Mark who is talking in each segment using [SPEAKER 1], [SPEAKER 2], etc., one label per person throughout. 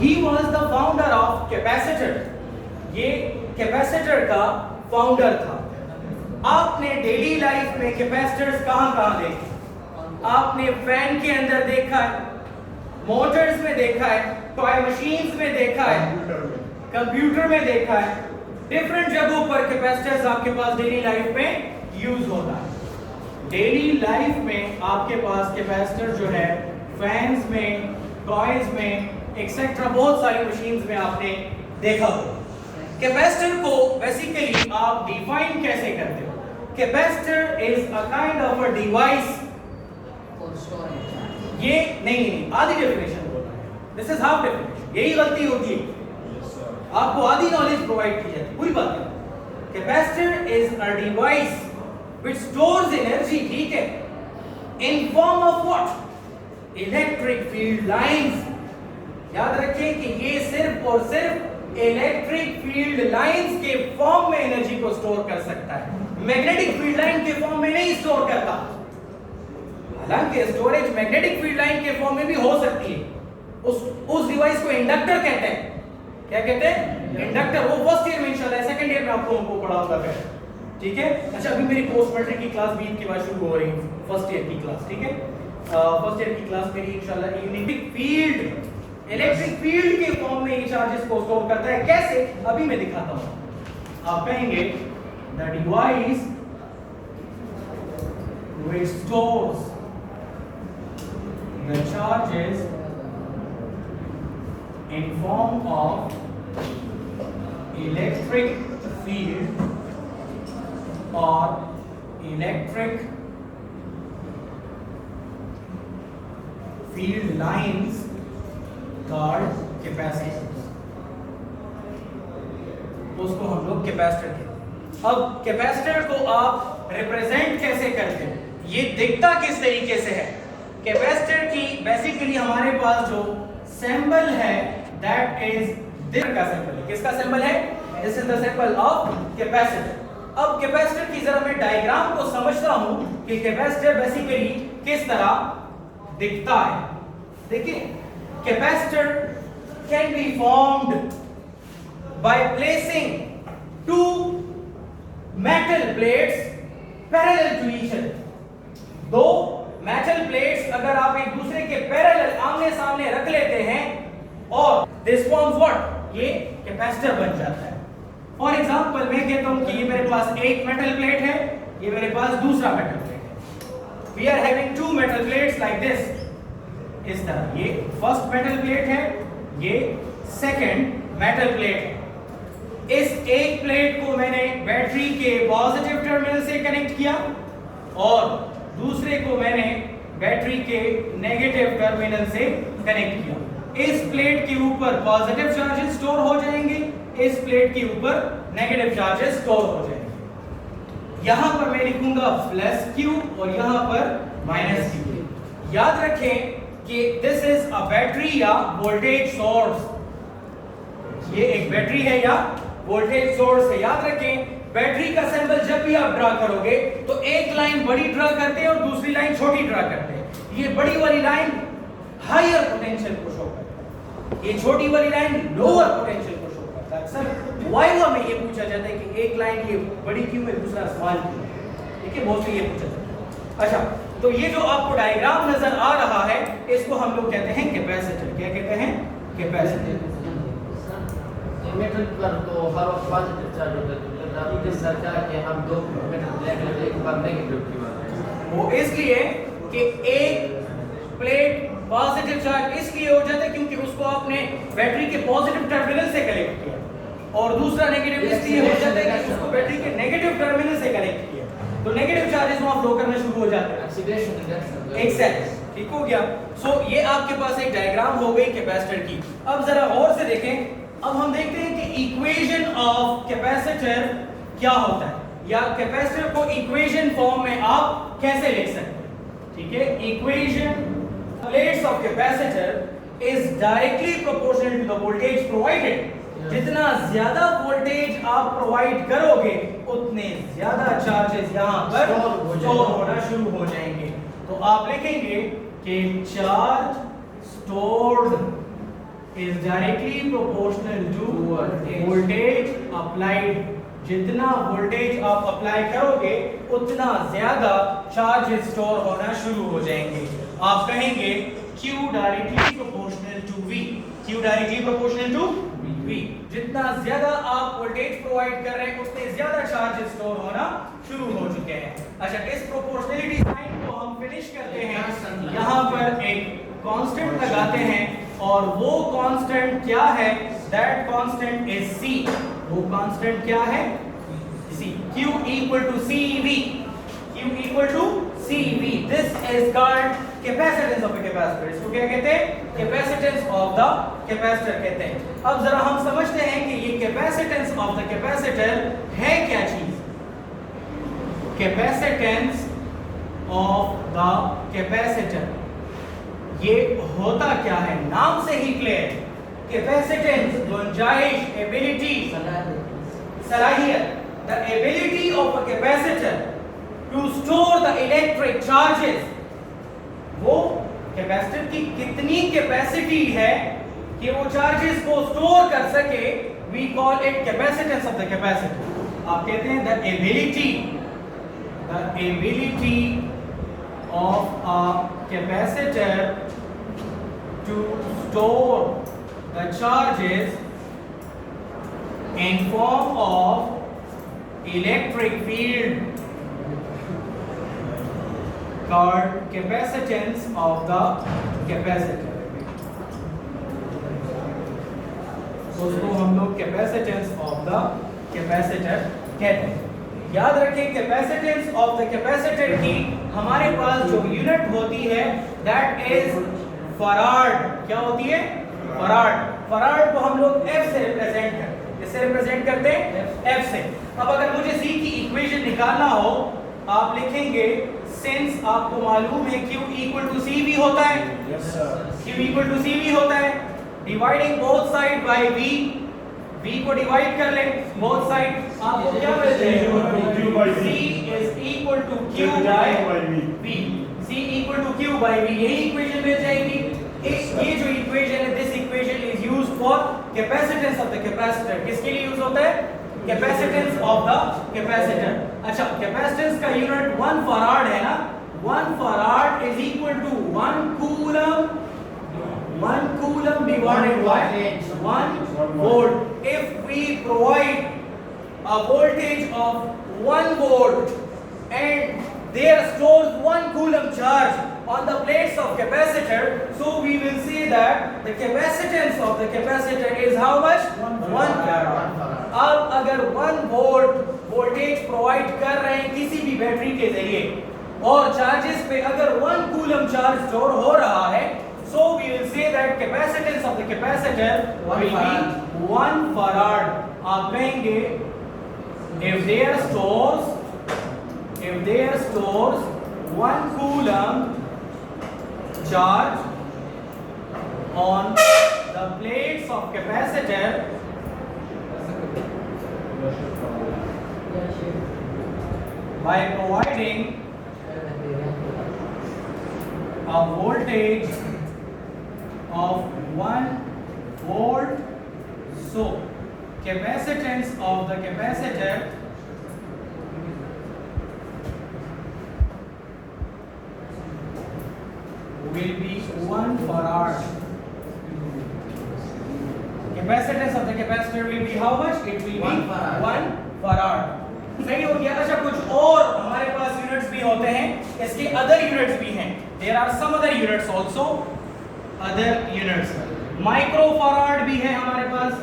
[SPEAKER 1] He was the founder of capacitor, ये capacitor का founder था। आपने डेली लाइफ में कैपेसिटर्स कहां देखे? आपने फैन के अंदर देखा है, मोटर्स में देखा है, टॉय मशीन्स में देखा है, कंप्यूटर में देखा है, डिफरेंट जगहों पर कैपेसिटर्स आपके पास डेली लाइफ में यूज होता है। डेली लाइफ में आपके पास कैपेसिटर जो है फैंस में, टॉयज में, एक्सेट्रा बहुत सारी मशीन्स में आपने देखा होगा। कैपेसिटर को बेसिकली आप डिफाइन कैसे करते हो? Capacitor is a kind of a device. ये नहीं आधी डेफिनेशन बोल रहा है, दिस इज हाफ डेफिनेशन। यही गलती होती है, आपको आधी नॉलेज प्रोवाइड की जाती है, पूरी बात नहीं। Capacitor is a device which stores energy, ठीक है, in form of what? Electric field lines. याद रखिए कि ये सिर्फ और सिर्फ इलेक्ट्रिक फील्ड लाइंस के फॉर्म में एनर्जी को स्टोर कर सकता है, मैग्नेटिक फील्ड लाइन के फॉर्म में नहीं स्टोर करता। हालांकि स्टोरेज मैग्नेटिक फील्ड लाइन के फॉर्म में भी हो सकती है। उस डिवाइस को इंडक्टर कहते हैं। क्या कहते हैं? इंडक्टर। वो फर्स्ट ईयर में इंशाल्लाह, सेकंड ईयर में आपको उनको पढ़ाऊंगा फिर, ठीक है। अच्छा, अभी मेरी पोस्ट मैट्रिक की क्लास 20 के बाद शुरू हो रही है, फर्स्ट ईयर की क्लास, ठीक है। फर्स्ट ईयर की क्लास मेरी इंशाल्लाह यूनिटिक फील्ड, इलेक्ट्रिक फील्ड के फॉर्म में ये चार्जेस को स्टोर करता है। कैसे? अभी मैं दिखाता हूं। आप कहेंगे the device which stores the charges in form of electric field or electric field lines called capacitors, उसको हम लोग कैपेसिटर कहते हैं। अब कैपेसिटर को आप रिप्रेजेंट कैसे करते हैं? ये दिखता किस तरीके से है? कैपेसिटर की बेसिकली हमारे पास जो सिंबल है दैट इज दिस का सिंबल है। किसका सिंबल है? This is the symbol of capacitor. अब कैपेसिटर की जरा मैं डायग्राम को समझता हूं कि कैपेसिटर बेसिकली किस तरह दिखता है। देखिए, capacitor can be formed by placing two metal plates parallel to each other. दो मेटल प्लेट्स अगर आप एक दूसरे के पैरेलल आमने सामने रख लेते हैं और दिस फॉर्म्स व्हाट? ये कैपेसिटर बन जाता है। फॉर एग्जांपल मैं कहता हूं कि ये मेरे पास एक मेटल प्लेट है, ये मेरे पास दूसरा मेटल प्लेट है। We are having two metal plates like this, इस तरह। ये फर्स्ट मेटल प्लेट है, ये सेकंड मेटल प्लेट है। इस एक प्लेट को मैंने बैटरी के पॉजिटिव टर्मिनल से कनेक्ट किया और दूसरे को मैंने बैटरी के नेगेटिव टर्मिनल से कनेक्ट किया। इस प्लेट के ऊपर पॉजिटिव चार्जेस स्टोर हो जाएंगे, इस प्लेट के ऊपर नेगेटिव चार्जेस स्टोर हो जाएंगे। यहां पर मैं लिखूंगा प्लस क्यू और यहां पर माइनस क्यू। याद रखें कि दिस इज अ बैटरी या वोल्टेज सोर्स। ये एक बैटरी है या वोल्टेज सोर्स है। याद रखें, बैटरी का सिंबल जब भी आप ड्रा करोगे तो एक लाइन बड़ी ड्रा करते हैं और दूसरी लाइन छोटी ड्रा करते हैं। ये बड़ी वाली लाइन हायर पोटेंशियल को शो करता है, ये छोटी वाली लाइन लोअर पोटेंशियल को शो करता है। अक्सर वाइवा में ये पूछा जाता है कि एक लाइन ये बड़ी क्यों है, दूसरा स्मॉल क्यों है, ठीक है, मोस्टली ये पूछा जाता है। अच्छा, तो ये जो आपको डायग्राम नजर आ रहा है इसको हम लोग कहते हैं कैपेसिटर। क्या कहते हैं? कैपेसिटर।
[SPEAKER 2] मेटल पर तो हर वक्त पॉजिटिव चार्ज होता है, तो अभी जिस सरकार के हम दो मेटल प्लेट लेते एक बार नेगेटिव की बात है।
[SPEAKER 1] वो इसलिए कि एक प्लेट पॉजिटिव चार्ज इसलिए हो जाता है क्योंकि उसको आपने बैटरी के पॉजिटिव टर्मिनल से कनेक्ट किया और दूसरा नेगेटिव इसलिए हो जाता है कि उसको बैटरी के नेगेटिव टर्मिनल से कनेक्ट किया, तो नेगेटिव चार्जेस वहां फ्लो करना शुरू हो जाते हैं।
[SPEAKER 2] Oxidation reduction.
[SPEAKER 1] एक्सैक्ट, ठीक हो गया। सो ये आपके पास एक डायग्राम हो गई कैपेसिटर की। अब जरा और से देखें। अब हम देखते हैं कि इक्वेशन ऑफ कैपेसिटर क्या होता है या कैपेसिटर को इक्वेशन फॉर्म में आप कैसे लिख सकते हैं, ठीक है। Equation plates of capacitor is directly proportional to the voltage provided. जितना ज्यादा वोल्टेज आप प्रोवाइड करोगे उतने ज्यादा चार्जेस यहां पर स्टोर होना शुरू हो जाएंगे। तो आप लिखेंगे कि charge stored is directly proportional to
[SPEAKER 2] Voltage.
[SPEAKER 1] voltage applied. जितना वोल्टेज आप अप्लाई करोगे उतना ज्यादा चार्ज स्टोर होना शुरू हो जाएंगे। आप कहेंगे Q directly proportional to V। Q directly proportional to V। जितना ज्यादा आप वोल्टेज प्रोवाइड कर रहे हैं उतने ज्यादा चार्ज स्टोर होना शुरू हो चुके हैं। अच्छा, इस प्रोपोर्शनलिटी साइन को हम फिनिश करते हैं, यहाँ पर एक कांस्टेंट लगाते हैं और वो कांस्टेंट क्या है? That constant is C। वो कांस्टेंट क्या है? C। Q equal to CV। Q equal to CV। This is called capacitance of a capacitor। इसको क्या कहते हैं? Capacitance of the capacitor कहते हैं। अब जरा हम समझते हैं कि ये capacitance of the capacitor है क्या चीज? Capacitance of the capacitor ये होता क्या है? नाम से ही क्लियर। कैपेसिटेंस गुंजाइश, एबिलिटी, सलाहियत, the ability of a capacitor to store the electric charges। वो कैपेसिटर की कितनी कैपेसिटी है कि वो चार्जेस को स्टोर कर सके, we call it capacitance of the capacitor। आप कहते हैं the ability of a capacitor to store the charges in form of electric field called capacitance of the capacitor। उसको हम लोग capacitance of the capacitor कहते हैं। याद रखें कैपेसिटेंस ऑफ द कैपेसिटर की हमारे पास जो यूनिट होती है दैट इज फराड। क्या होती है? फराड। फराड को हम लोग F से रिप्रेजेंट करते हैं। किससे रिप्रेजेंट करते हैं? F से। अब अगर मुझे C की इक्वेशन निकालना हो, आप लिखेंगे सिंस आपको मालूम है Q इक्वल टू CV होता है।
[SPEAKER 3] Yes sir।
[SPEAKER 1] Q equal to CV होता है। Dividing both side by V, V को डिवाइड कर लें बोथ साइड, आपको क्या मिलता है? C is equal to Q by V। C equal to Q by V, यही इक्वेशन मिल जाएगी। ये जो इक्वेशन है, this equation is used for capacitance of the capacitor. किसके लिए यूज होता है? Capacitance of the capacitor. अच्छा, कैपेसिटेंस का यूनिट 1 फराड है ना। 1 farad is equal to 1 coulomb. 1 coulomb divided by 1 volt। If we provide a voltage of 1 volt and there stores 1 coulomb charge on the plates of capacitor, so we will say that the capacitance of the capacitor is how much? 1 farad। अब अगर 1 volt voltage provide कर रहे हैं किसी भी battery के जरिए और चार्जेस पे अगर 1 coulomb charge स्टोर हो रहा है, so we will say that capacitance of the capacitor will be 1 farad। आप कहेंगे if there stores 1 coulomb charge on the plates of capacitor by providing a voltage of 1 volt, so capacitance of the capacitor will be 1 farad। Capacitance of the capacitor will be how much? It will be
[SPEAKER 2] 1 farad।
[SPEAKER 1] 1 farad। सही हो गया। अच्छा, कुछ और हमारे पास units भी होते हैं, इसके अदर यूनिट्स भी हैं। There are some other units also, other units। Micro farad भी है हमारे पास।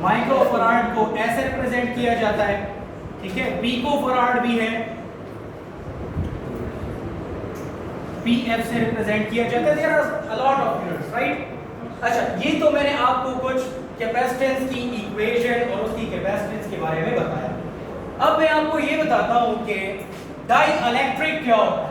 [SPEAKER 1] माइक्रो फराड को ऐसे रिप्रेजेंट किया जाता है, ठीक है। पिको फराड भी है, PF से रिप्रेजेंट किया जाता है। There are a lot of units, right. अच्छा, ये तो मैंने आपको कुछ कैपेसिटेंस की इक्वेशन और उसकी कैपेसिटेंस के बारे में बताया। अब मैं आपको ये बताता हूं कि डाई इलेक्ट्रिक क्या होता है।